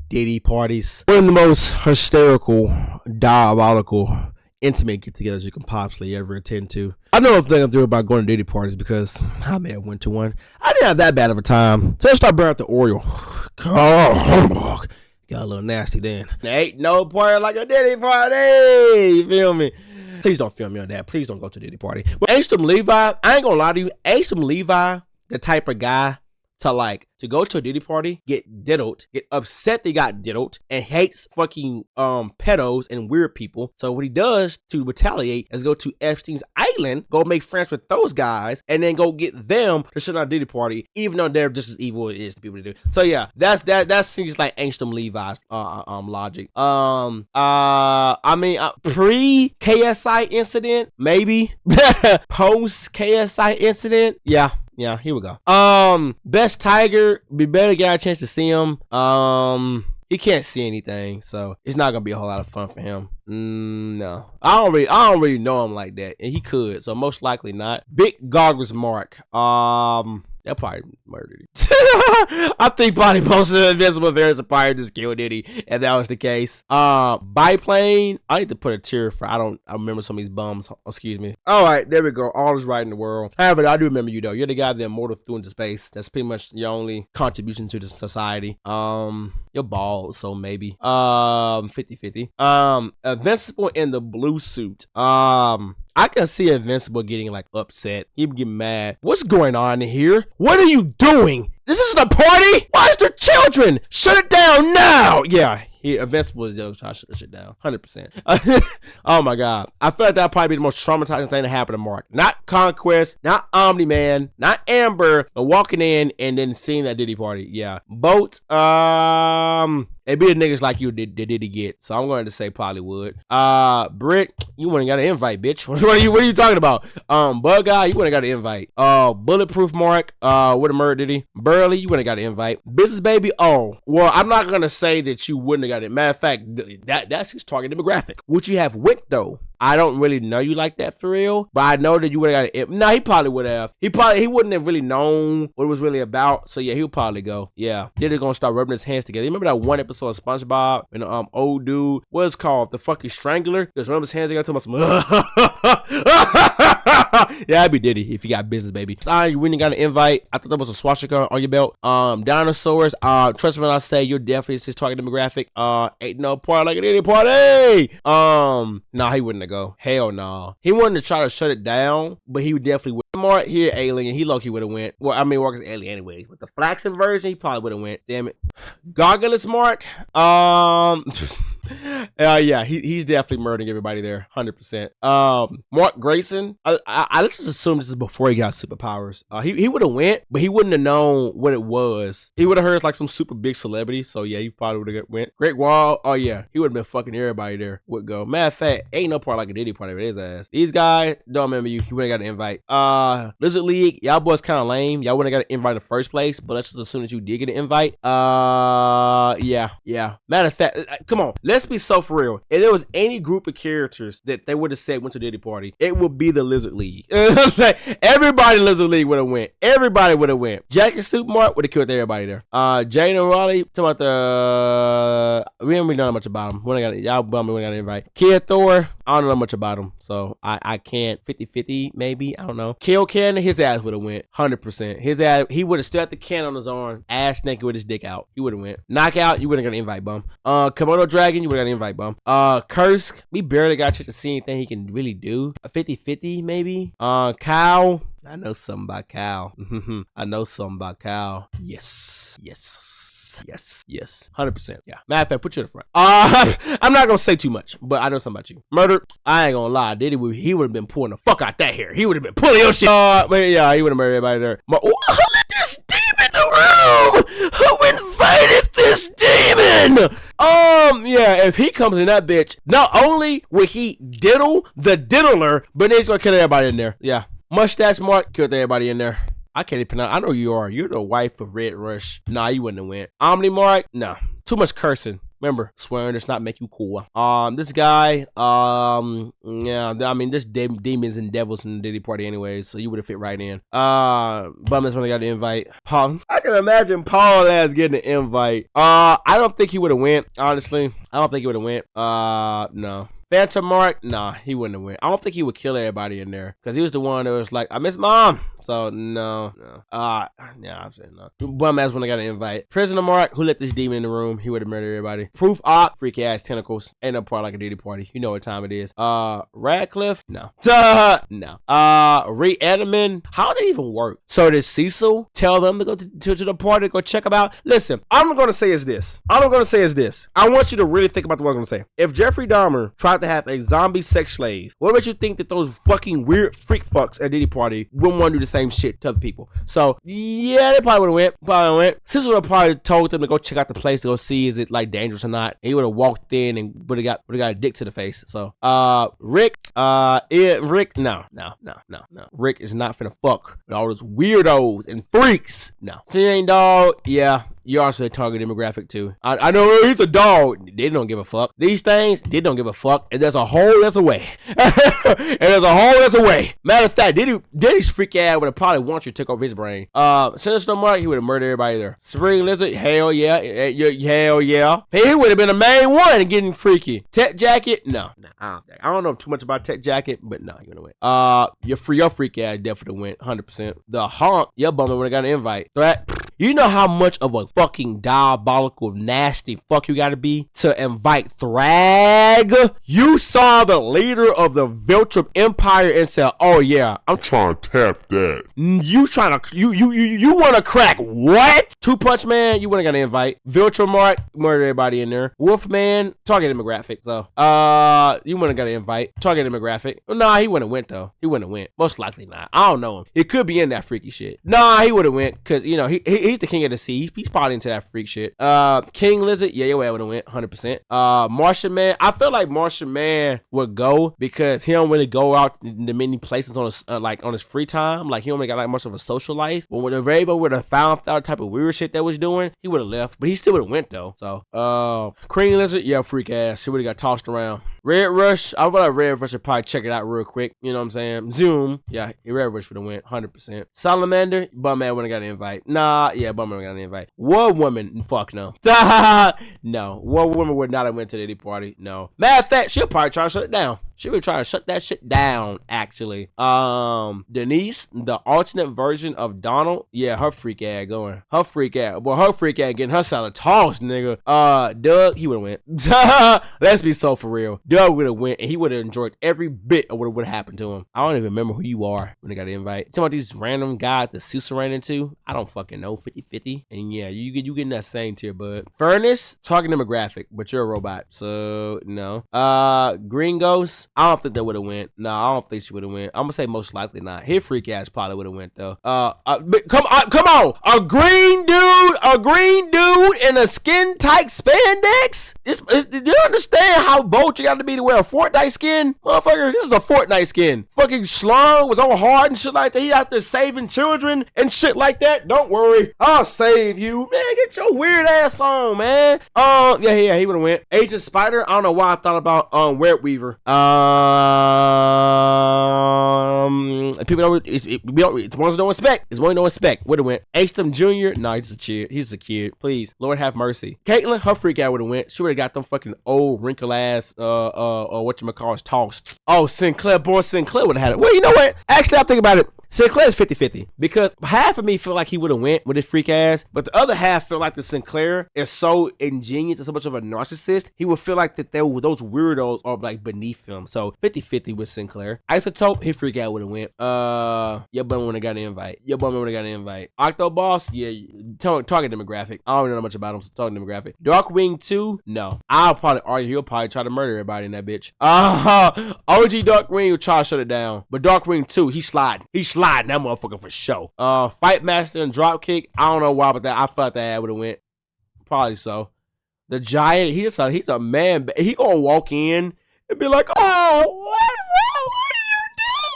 Diddy parties. One of the most hysterical, diabolical, intimate get-togethers you can possibly ever attend to. I know the thing I'm doing about going to Diddy parties because I may have went to one. I didn't have that bad of a time. So I started burning out the Oreo. Got a little nasty then. There ain't no party like a Diddy party. You feel me? Please don't film me on that. Please don't go to a Diddy party. But Angstrom Levi, I ain't gonna lie to you. Angstrom Levi, the type of guy to go to a Diddy party, get diddled, get upset they got diddled, and hates fucking pedos and weird people. So what he does to retaliate is go to Epstein's Island, go make friends with those guys, and then go get them to shut down a Diddy party, even though they're just as evil as it is to people to do. So yeah, that seems like Angstrom Levi's logic. Pre KSI incident, maybe. Post KSI incident, yeah. Yeah, here we go. Best Tiger, we better get a chance to see him. He can't see anything, so it's not gonna be a whole lot of fun for him. No, I don't really know him like that, and he could, so most likely not. Big Goggles Mark. They'll probably murder Diddy. I think probably most of the Invincible Bears would probably just kill Diddy if that was the case. Biplane. I need to put a tear for. I remember some of these bums. Excuse me. All right, there we go. All is right in the world. However, I do remember you though. You're the guy that immortal threw into space. That's pretty much your only contribution to the society. You're bald, so maybe 50-50. Invincible in the blue suit. I can see Invincible getting like upset. He'd get mad. What's going on here? What are you doing? This isn't a party. Why is there children? Shut it down now. Yeah. Invincible is trying to shut this shit down. 100%. Oh my God. I feel like that'll probably be the most traumatizing thing to happen to Mark. Not Conquest, not Omni-Man, not Amber, but walking in and then seeing that Diddy party. Yeah. Boat. It be the niggas like you that Diddy get. So I'm going to say probably would. Brick, you wouldn't got an invite, bitch. What are you talking about? Bug Guy, you wouldn't got an invite. Bulletproof Mark, would have murdered Diddy. Burley, you wouldn't got an invite. Business Baby, well, I'm not going to say that you wouldn't have got it. Matter of fact, that's his target demographic. Would you have Wick though? I don't really know you like that for real, but I know that you would have got it. No, he probably would have. He wouldn't have really known what it was really about. So yeah, he'll probably go. Yeah, Diddy's gonna start rubbing his hands together. You remember that one episode of SpongeBob and old dude, what's it called, the fucking Strangler? Just rubbing his hands together to some. Yeah, I'd be Diddy if you got Business Baby. Sorry, you wouldn't got an invite. I thought that was a swastika on your belt. Dinosaurs. Trust me when I say you're definitely his target demographic. Ain't no party like a Diddy party. Nah, he wouldn't go. Hell no. He wanted to try to shut it down, but he would definitely would. Mark here, alien. He low-key would have went. Well, I mean, Mark is alien anyway. With the flaxen version, he probably would have went. Damn it. Goggles Mark. Yeah, he's definitely murdering everybody there, 100%. Mark Grayson. Let's just assume this is before he got superpowers. He would have went, but he wouldn't have known what it was. He would have heard like some super big celebrity. So yeah, he probably would have went. Great Wall. Oh yeah, he would have been fucking everybody there. Would go. Matter of fact, ain't no part like a Diddy party with his ass. These guys don't remember you. You wouldn't got an invite. Lizard League. Y'all boys kind of lame. Y'all wouldn't got an invite in the first place. But let's just assume that you did get an invite. Yeah. Matter of fact, come on. Let's be so for real. If there was any group of characters that they would have said went to Diddy party, it would be the Lizard League. Everybody in Lizard League would have went. Everybody would have went. Jack and Soup Mark would have killed everybody there. Jane and Raleigh, talking about we haven't really know much about him. Y'all bummed me when I got an invite. Kid Thor, I don't know much about him, so I can't 50-50 maybe. I don't know. Kill Cannon, his ass would have went 100%. His ass, he would have stood at the can on his arm, ass naked with his dick out. He would have went. Knockout, you wouldn't got an invite, bum. Komodo Dragon, you would have got an invite, bum. Curse, we barely got a chance to see anything he can really do. A 50-50 maybe. Kyle, I know something about Kyle. I know something about Kyle. Yes. 100%. Yeah. Matter of fact, put you in the front. I'm not gonna say too much, but I know something about you. Murder, I ain't gonna lie. Diddy, he would have been pulling the fuck out that hair. He would have been pulling your shit. But yeah, he would have murdered everybody there. But who let this demon in the room? Who invited this demon? Yeah, if he comes in that bitch, not only will he diddle the diddler, but then he's gonna kill everybody in there. Yeah. Mustache Mark killed everybody in there. I can't even pronounce. I know you are. You're the wife of Red Rush. Nah, you wouldn't have went. Omni Mark? Nah. Too much cursing. Remember, swearing does not make you cool. This guy, yeah, I mean, there's demons and devils in the Diddy party anyways, so you would have fit right in. Bum is when I got the invite. Paul, I can imagine Paul as getting an invite. I don't think he would have went, honestly. I don't think he would have went. No. Phantom Mark, nah, he wouldn't have went. I don't think he would kill everybody in there because he was the one that was like, I miss mom. So no. Yeah, I'm saying no. Bum ass when I got an invite. Prisoner Mark, who let this demon in the room? He would have murdered everybody. Proof Op, freaky ass tentacles. Ain't no part like a Diddy party. You know what time it is. Radcliffe, no. No. Reanimin, how did it even work? So did Cecil tell them to go to the party, go check them out? Listen, I'm gonna say is this. I want you to really think about what I'm gonna say. If Jeffrey Dahmer tried to have a zombie sex slave, what makes you think that those fucking weird freak fucks at Diddy party wouldn't want to do the same shit to other people? So yeah, they probably would have went. Cecil would have probably told them to go check out the place to go see is it like dangerous or not. He would have walked in and would have got a dick to the face. So Rick, no. Rick is not finna fuck with all those weirdos and freaks. No. Seeing dog, yeah. You're also a target demographic too. I know he's a dog. They don't give a fuck. These things, they don't give a fuck. And there's a hole, there's a way. Matter of fact, Diddy's freak ass would have probably want you to take over his brain. Sinister Mark, he would have murdered everybody there. Spring Lizard, hell yeah. Hell yeah. He would have been the main one getting freaky. Tech Jacket, no. I don't know too much about Tech Jacket, but no, you're gonna win. Your freak ass definitely went 100%. The Honk, your bummer would have got an invite. Threat. You know how much of a fucking diabolical, nasty fuck you gotta be to invite Thrag? You saw the leader of the Viltrum Empire and said, oh yeah, I'm trying to tap that. You wanna crack what? Two Punch Man, you wouldn't got an invite. Viltrum Mark, murder everybody in there. Wolfman, target demographic. So, you wouldn't got an invite. Target demographic. Nah, he wouldn't have went though. He wouldn't have went. Most likely not. I don't know him. It could be in that freaky shit. Nah, he would have went because, you know, he's the king of the sea. He's probably into that freak shit. King Lizard, yeah, your way would have went 100%. Martian Man, I feel like Martian Man would go because he don't really go out to many places on his on his free time. Like he don't really got like much of a social life. But when the Rainbow would have found out type of weird shit that was doing, he would have left. But he still would have went though. So Cream Lizard, yeah, freak ass. He would have got tossed around. Red Rush, I feel like Red Rush should probably check it out real quick. You know what I'm saying? Zoom, yeah, Red Rush would have went 100%. Salamander, Bum Man wouldn't got an invite. Nah, yeah, Bum Man got an invite. War Woman, fuck no. No, War Woman would not have went to the Diddy party. No. Matter of fact, she'll probably try to shut it down. She would try to shut that shit down, actually. Denise, the alternate version of Donald, yeah, her freak ass going. Her freak ass getting her salad tossed, nigga. Doug, he would have went. Let's be so for real. Doug would have went, and he would have enjoyed every bit of what would have happened to him. I don't even remember who you are when they got the invite. Talking about these random guys that Cecil ran into, I don't fucking know, 50-50. And yeah, you get in that same tier, bud. Furnace, target demographic, but you're a robot, so no. Green Ghost, I don't think they would have went. No, I don't think she would have went. I'm gonna say most likely not. His freak ass probably would have went though. Come on, a green dude in a skin tight spandex. Do you understand how bold you got to be to wear a Fortnite skin, motherfucker? This is a Fortnite skin. Fucking Schlong was on hard and shit like that. He out there saving children and shit like that. Don't worry, I'll save you, man. Get your weird ass on, man. Yeah, he would have went. Agent Spider. I don't know why I thought about Web Weaver. People don't. It's the ones who don't respect. It's one who don't respect. Would have went. H-Tom Jr. No, he's a kid. He's a kid. Please, Lord have mercy. Caitlyn, her freak out would have went. She would have got them fucking old wrinkle ass whatchamacallit tossed. Oh, Sinclair, boy, Sinclair would have had it. Well, you know what? Actually, I think about it. Sinclair's 50-50 because half of me feel like he would have went with his freak ass, but the other half feel like the Sinclair is so ingenious and so much of a narcissist, he would feel like that those weirdos are like beneath him. So 50-50 with Sinclair. Isotope, his freak out would have went. Your bum would have got an invite. Octoboss, yeah, target demographic. I don't know much about him, so target demographic. Darkwing 2, no. I'll probably argue he'll probably try to murder everybody in that bitch. OG Darkwing will try to shut it down, but Darkwing 2, he's sliding that motherfucker for sure. Fight Master and Dropkick, I don't know why, but I felt that would have went. Probably so. The Giant, he's a man. He gonna walk in and be like, oh, what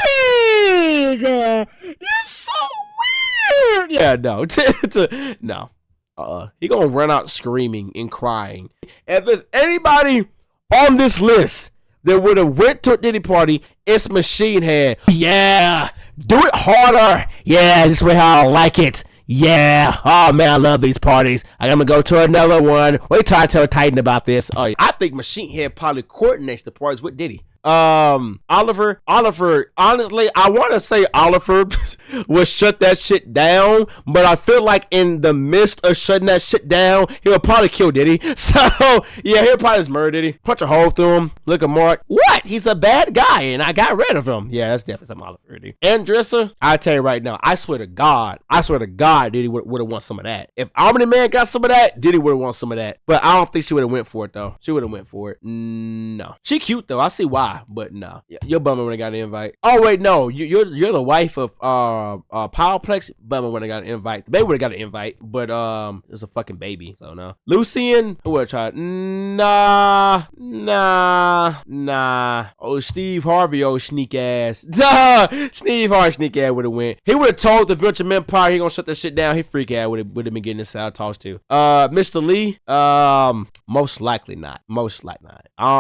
are you doing? You're so weird. Yeah, no. No. He gonna run out screaming and crying. If there's anybody on this list that would have went to a Diddy party, it's Machine Head. Yeah, do it harder. Yeah, this way how I like it. Yeah, oh man, I love these parties. I'm gonna go to another one. Wait till I tell Titan about this. Oh, yeah. I think Machine Head probably coordinates the parties with Diddy. Oliver, honestly, I want to say Oliver will shut that shit down, but I feel like in the midst of shutting that shit down, he'll probably kill Diddy. So, yeah, he'll probably just murder Diddy, punch a hole through him, look at Mark. What? He's a bad guy, and I got rid of him. Yeah, that's definitely some Oliver Diddy. Andressa, I tell you right now, I swear to God, Diddy would have won some of that. If Omni Man got some of that, Diddy would have won some of that. But I don't think she would have went for it, though. She would have went for it. No. She cute, though. I see why. But no, you're bummer when I got an invite. Oh wait, no, you're the wife of Powerplex. Bummer when I got an invite. The baby would have got an invite, but it was a fucking baby, so no. Lucian, who would have tried? Nah. Oh, Steve Harvey, old sneak ass. Steve Harvey, sneak ass would have went. He would have told the Venture Empire he gonna shut that shit down. He freak ass would have been getting his side tossed to. Mr. Lee, most likely not.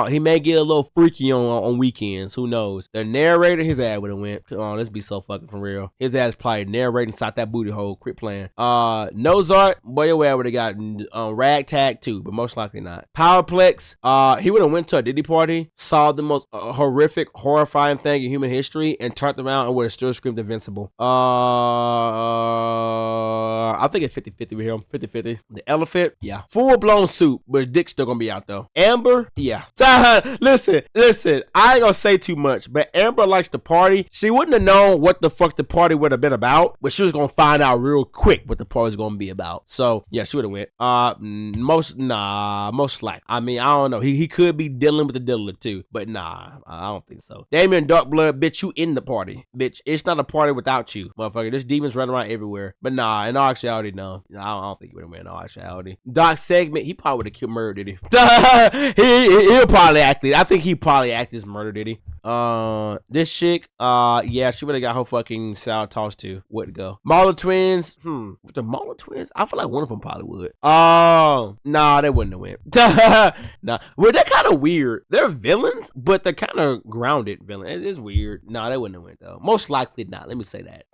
He may get a little freaky on weekends, who knows? The narrator, his ass would have went. Come on, let's be so fucking for real. His ass probably narrating inside that booty hole. Quit playing. Nozart, boy, your ass would have gotten ragtag too, but most likely not. Powerplex, he would have went to a Diddy party, saw the most horrific, horrifying thing in human history, and turned around and would have still screamed Invincible. I think it's 50-50 with him. 50-50. The elephant, yeah. Full blown suit, but dick's still gonna be out though. Amber, yeah. Listen. I ain't gonna say too much, but Amber likes to party. She wouldn't have known what the fuck the party would have been about, but she was gonna find out real quick what the party was gonna be about. So yeah, she would have went. Most likely. I mean, I don't know. He could be dealing with the dealer too, but nah, I don't think so. Damien Darkblood, bitch, you in the party, bitch. It's not a party without you, motherfucker. There's demons running around everywhere. But nah, in all actuality, no. I don't think he would have went in all actuality. Doc Segment, he probably would have killed murder, did he? He'll probably act it. I think he probably acted as murder, did he? This chick, yeah, she would have got her fucking sour tossed too. Wouldn't go. Marla twins, the Marla twins, I feel like one of them probably would. Nah, they wouldn't have went. Nah, well, they're kind of weird. They're villains, but they're kind of grounded villains. It is weird. Nah, they wouldn't have went though. Most likely not. Let me say that.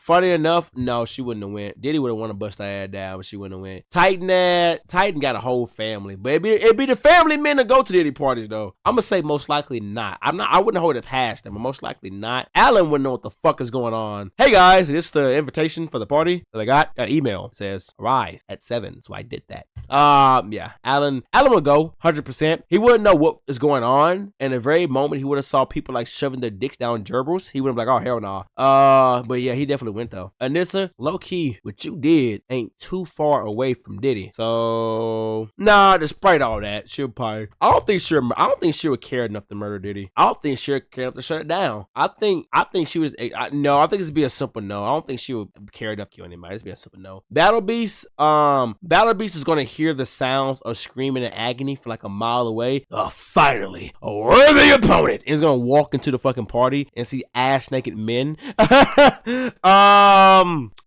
Funny enough, no, she wouldn't have went. Diddy would have wanted to bust her ass down, but she wouldn't have went. Titan got a whole family, but it'd be the family men to go to Diddy parties though. I'm gonna say most likely not. I wouldn't hold it past them, but most likely not. Alan wouldn't know what the fuck is going on. Hey guys, this is the invitation for the party that I got. Got an email. It says arrive at 7, so I did that. Yeah, Alan would go 100%. He wouldn't know what is going on. And the very moment he would have saw people like shoving their dicks down gerbils, he would have been like, oh hell no. But yeah, he definitely went though. Anissa, low key, what you did ain't too far away from Diddy. So nah, despite all that, she'll probably. I don't think she would care enough to murder Diddy. I don't think she'll care enough to shut it down. I think she was. No, I think it'd be a simple no. I don't think she would care enough to kill anybody. It'd be a simple no. Battle Beast is gonna hear the sounds of screaming and agony from like a mile away. Finally, a worthy opponent. And he's gonna walk into the fucking party and see ass naked men.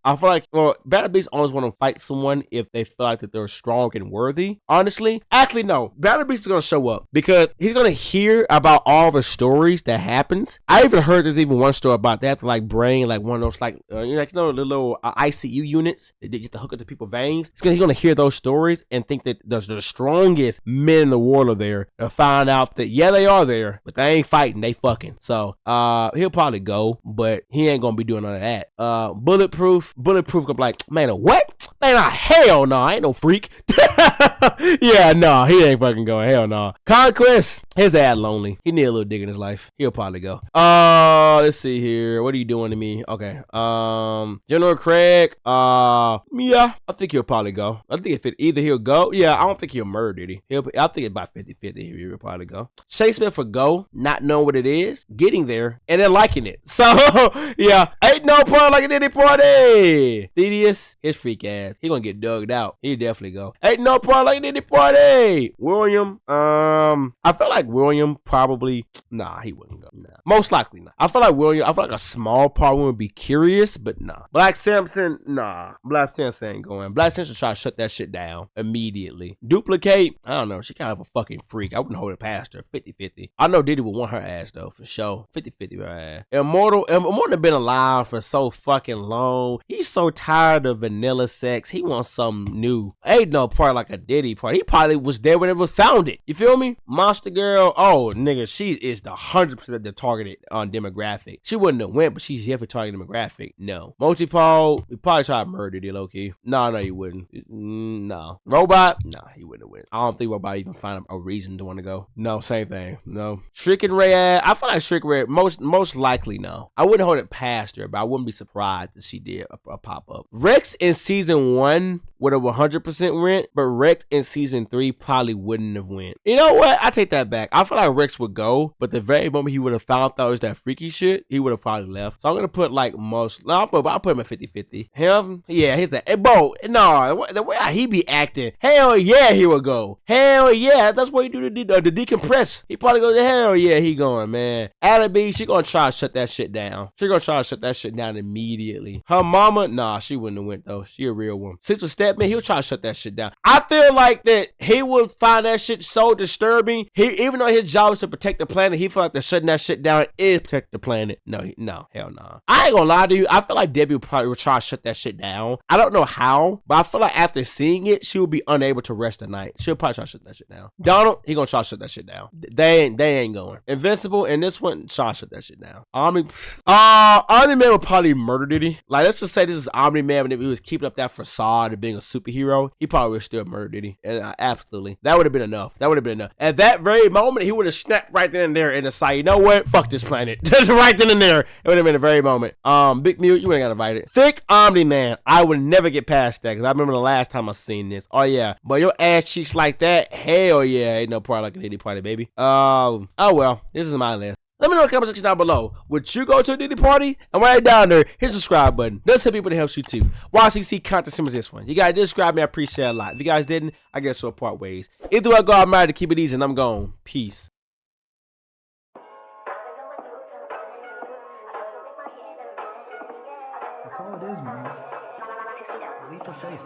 I feel like, Battle Beast always want to fight someone if they feel like that they're strong and worthy. Honestly, actually no. Battle Beast is gonna show up because he's gonna hear about all the stories that happens. I even heard there's even one story about they have to like bring like one of those like the little ICU units that they get to hook up to people's veins. He's gonna hear those stories and think that the strongest men in the world are there, and find out that yeah they are there, but they ain't fighting, they fucking. So he'll probably go, but he ain't gonna be doing none of that. Bulletproof gonna be like, man, what? Man, hell no, I ain't no freak. Yeah, no, he ain't fucking going. Hell no. Conquest, his ass lonely. He need a little dig in his life. He'll probably go. Let's see here. What are you doing to me? Okay. General Craig. Yeah, I think he'll probably go. I think if either he'll go. Yeah, I don't think he'll murder Diddy. I think it's about 50-50. He'll probably go. Shay Smith will go, not knowing what it is, getting there, and then liking it. So yeah, ain't no party like a Diddy party. Thaddeus, his freak ass. He gonna get dug out. He definitely go. Ain't no party like like Diddy party. William, I feel like William probably, nah, he wouldn't go. Nah, most likely not. I feel like a small part would be curious, but nah. Black Samson, nah. Black Samson ain't going. Black Samson try to shut that shit down immediately. Duplicate, I don't know. She kind of a fucking freak. I wouldn't hold it past her. 50-50. I know Diddy would want her ass though, for sure. 50-50 her ass. Immortal been alive for so fucking long. He's so tired of vanilla sex. He wants something new. Ain't no part like a Diddy part. He probably was there when it was founded. You feel me? Monster Girl, oh nigga, she is the 100% the targeted demographic. She wouldn't have went, but she's here for target demographic. No. Multi-Paul, we probably try to murder Diddy low-key. No, you wouldn't. No. Robot, nah, he wouldn't have went. I don't think Robot even find a reason to want to go. No, same thing. No. Shriek and Ray, I feel like Shriek Ray, most likely no. I wouldn't hold it past her, but I wouldn't be surprised if she did a pop-up. Rex in season 1 would have 100% went, but Rex in season 3 probably wouldn't have went. You know what? I take that back. I feel like Rex would go, but the very moment he would have found out it was that freaky shit, he would have probably left. So I'm gonna put like I'll put him at 50-50. Him? Yeah, he's a, hey, bro, no, the way he be acting, hell yeah, he would go. Hell yeah, that's what he do to decompress. He probably go to hell yeah, he going, man. Ada B, she gonna try to shut that shit down. She gonna try to shut that shit down immediately. Her mama, nah, she wouldn't have went though. She a real one. Sister Stepman, he'll try to shut that shit down. I feel like that he would find that shit so disturbing. Even though his job is to protect the planet, he feel like that shutting that shit down is protect the planet. No, hell no. I ain't gonna lie to you. I feel like Debbie probably would try to shut that shit down. I don't know how, but I feel like after seeing it, she would be unable to rest at night. She'll probably try to shut that shit down. Donald, he gonna try to shut that shit down. They ain't going. Invincible, and this one, try to shut that shit down. Omni-Man would probably murder Diddy. Like, let's just say this is Omni-Man, but if he was keeping up that facade of being a superhero, he probably would still murder Diddy. And absolutely. That would have been enough. At that very moment, he would have snapped right then and there and decided, you know what? Fuck this planet. Just right then and there. It would have been the very moment. Big Mute, you ain't got invited. Thick Omni-Man. I would never get past that because I remember the last time I seen this. Oh, yeah. But your ass cheeks like that, hell yeah. Ain't no part like a Diddy party, baby. Oh, well. This is my list. Let me know in the comment section down below. Would you go to a Diddy party? And right down there, hit the subscribe button. There's some people that helps you too. Watch see content similar to this one. You guys did subscribe me, I appreciate it a lot. If you guys didn't, I guess we'll part ways. Either way I go, I'm married to keep it easy and I'm gone. Peace. That's all it is, man. Leap of faith.